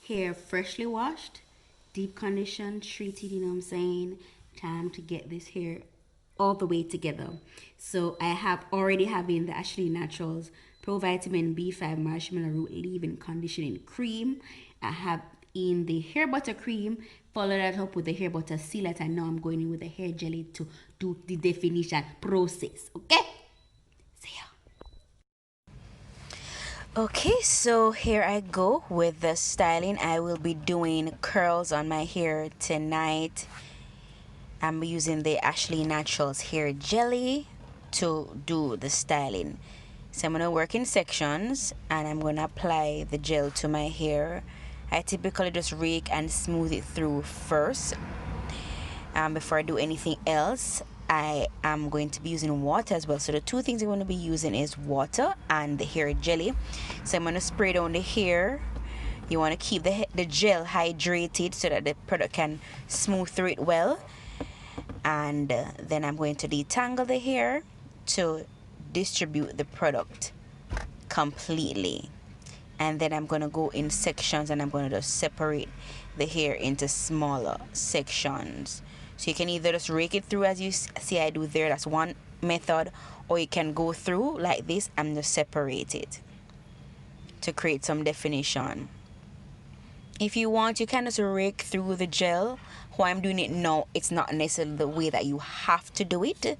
Hair freshly washed, deep conditioned, treated, you know what I'm saying? Time to get this hair all the way together. So I have already having the Asherlee Naturals Pro Vitamin B5 Marshmallow Root Leave-In Conditioning Cream. I have in the hair butter cream, follow that up with the hair butter sealant, and now I'm going in with the hair jelly to do the definition process. Okay? See ya. Okay, so here I go with the styling. I will be doing curls on my hair tonight. I'm using the Ashley Naturals hair jelly to do the styling. So I'm gonna work in sections and I'm gonna apply the gel to my hair. I typically just rake and smooth it through first. Before I do anything else, I am going to be using water as well. So the two things I'm going to be using is water and the hair jelly. So I'm going to spray down the hair. You want to keep the gel hydrated so that the product can smooth through it well. And then I'm going to detangle the hair to distribute the product completely. And then I'm going to go in sections and I'm going to just separate the hair into smaller sections. So you can either just rake it through as you see I do there, that's one method, or you can go through like this and just separate it to create some definition. If you want, you can just rake through the gel. How I'm doing it now, it's not necessarily the way that you have to do it,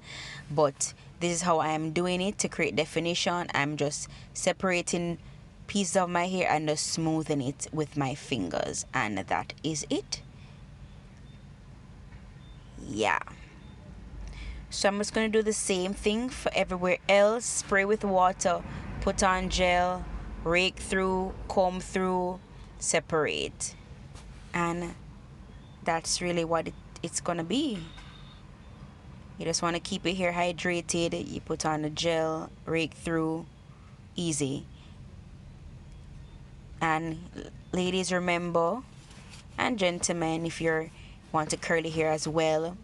but this is how I'm doing it to create definition. I'm just separating pieces of my hair and just smoothing it with my fingers, and that is it. Yeah. So I'm just going to do the same thing for everywhere else. Spray with water, put on gel, rake through, comb through, separate. And that's really what it's going to be. You just want to keep your hair hydrated. You put on the gel, rake through, easy. And ladies, remember, and gentlemen, if you want to curly hair as well,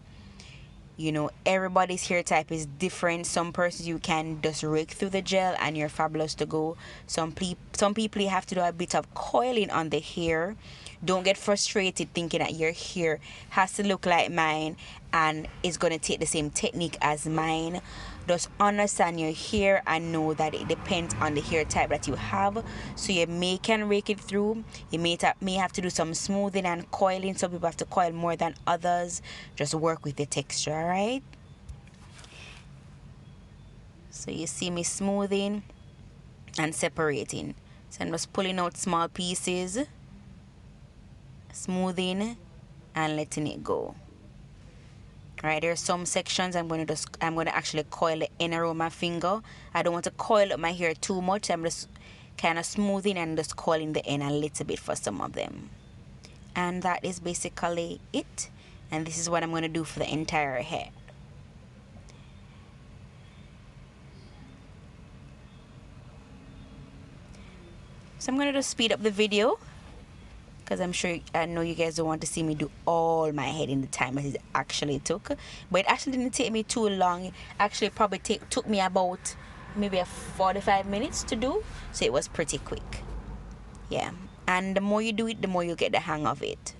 you know, everybody's hair type is different. Some persons you can just rake through the gel and you're fabulous to go. Some people you have to do a bit of coiling on the hair. Don't get frustrated thinking that your hair has to look like mine and it's going to take the same technique as mine. Just understand your hair and know that it depends on the hair type that you have. So you can rake it through. You may have to do some smoothing and coiling. Some people have to coil more than others. Just work with the texture, alright? So you see me smoothing and separating. So I'm just pulling out small pieces, smoothing and letting it go. Right, there's some sections I'm going to actually coil the inner of my finger. I don't want to coil up my hair too much. I'm just kind of smoothing and just coiling the end a little bit for some of them. And that is basically it. And this is what I'm going to do for the entire hair. So I'm going to just speed up the video because I know you guys don't want to see me do all my head in the time that it actually took, but it actually didn't take me too long. It actually probably took me about maybe 45 minutes to do, so it was pretty quick. Yeah, and the more you do it, the more you get the hang of it.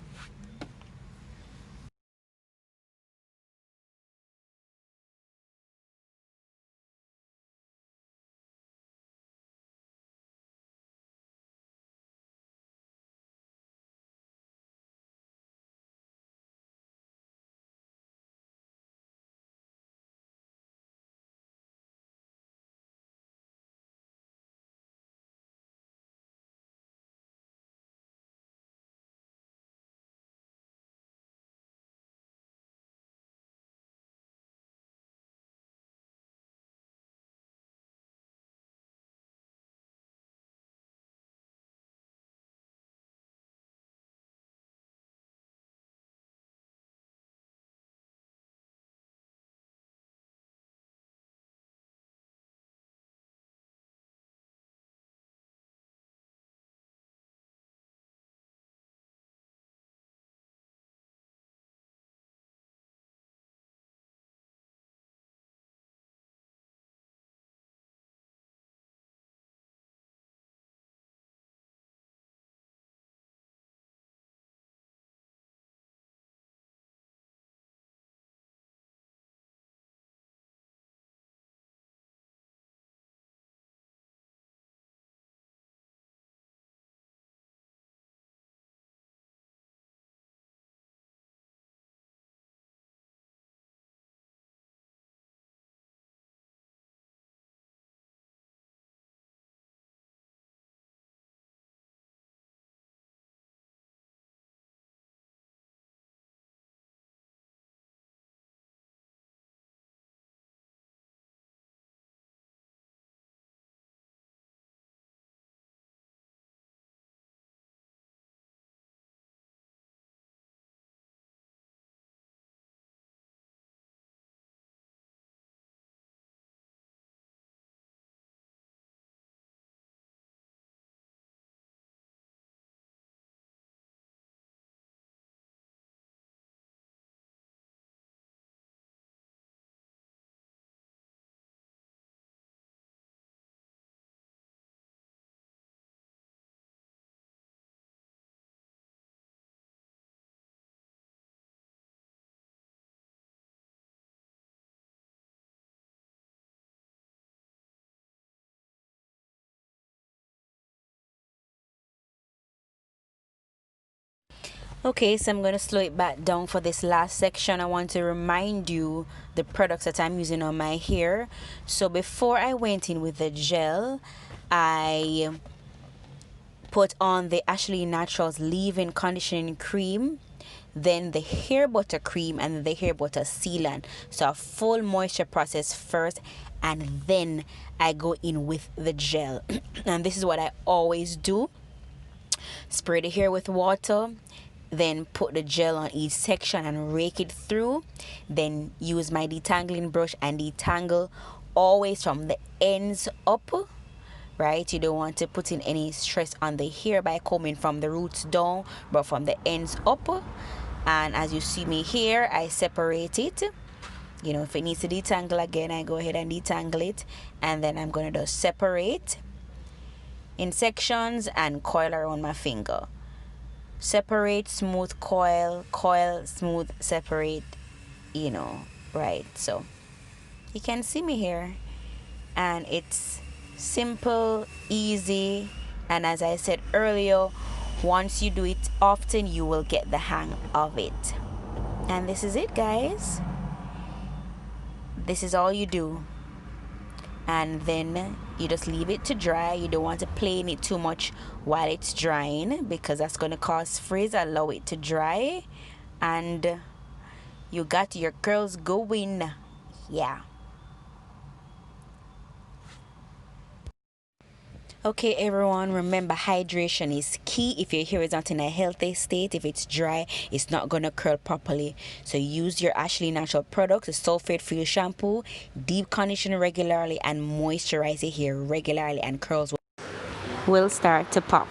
Okay, so I'm going to slow it back down for this last section. I want to remind you the products that I'm using on my hair. So before I went in with the gel, I put on the Asherlee Naturals leave-in conditioning cream, then the hair butter cream, and the hair butter sealant. So a full moisture process first, and then I go in with the gel. And this is what I always do. Spray the hair with water, then put the gel on each section and rake it through, then use my detangling brush and detangle always from the ends up, right? You don't want to put in any stress on the hair by combing from the roots down, but from the ends up. And as you see me here, I separate it. You know, if it needs to detangle again, I go ahead and detangle it, and then I'm going to just separate in sections and coil around my finger. Separate, smooth, coil, coil, smooth, separate, you know, right? So you can see me here, and it's simple, easy, and as I said earlier, once you do it often, you will get the hang of it. And this is it, guys. This is all you do, and then you just leave it to dry. You don't want to play in it too much while it's drying, because that's going to cause frizz. Allow it to dry, and you got your curls going. Yeah. Okay, everyone, remember hydration is key. If your hair is not in a healthy state, if it's dry, it's not gonna curl properly. So use your Asherlee Natural products, the sulfate-free shampoo, deep condition regularly, and moisturize your hair regularly, and curls will start to pop.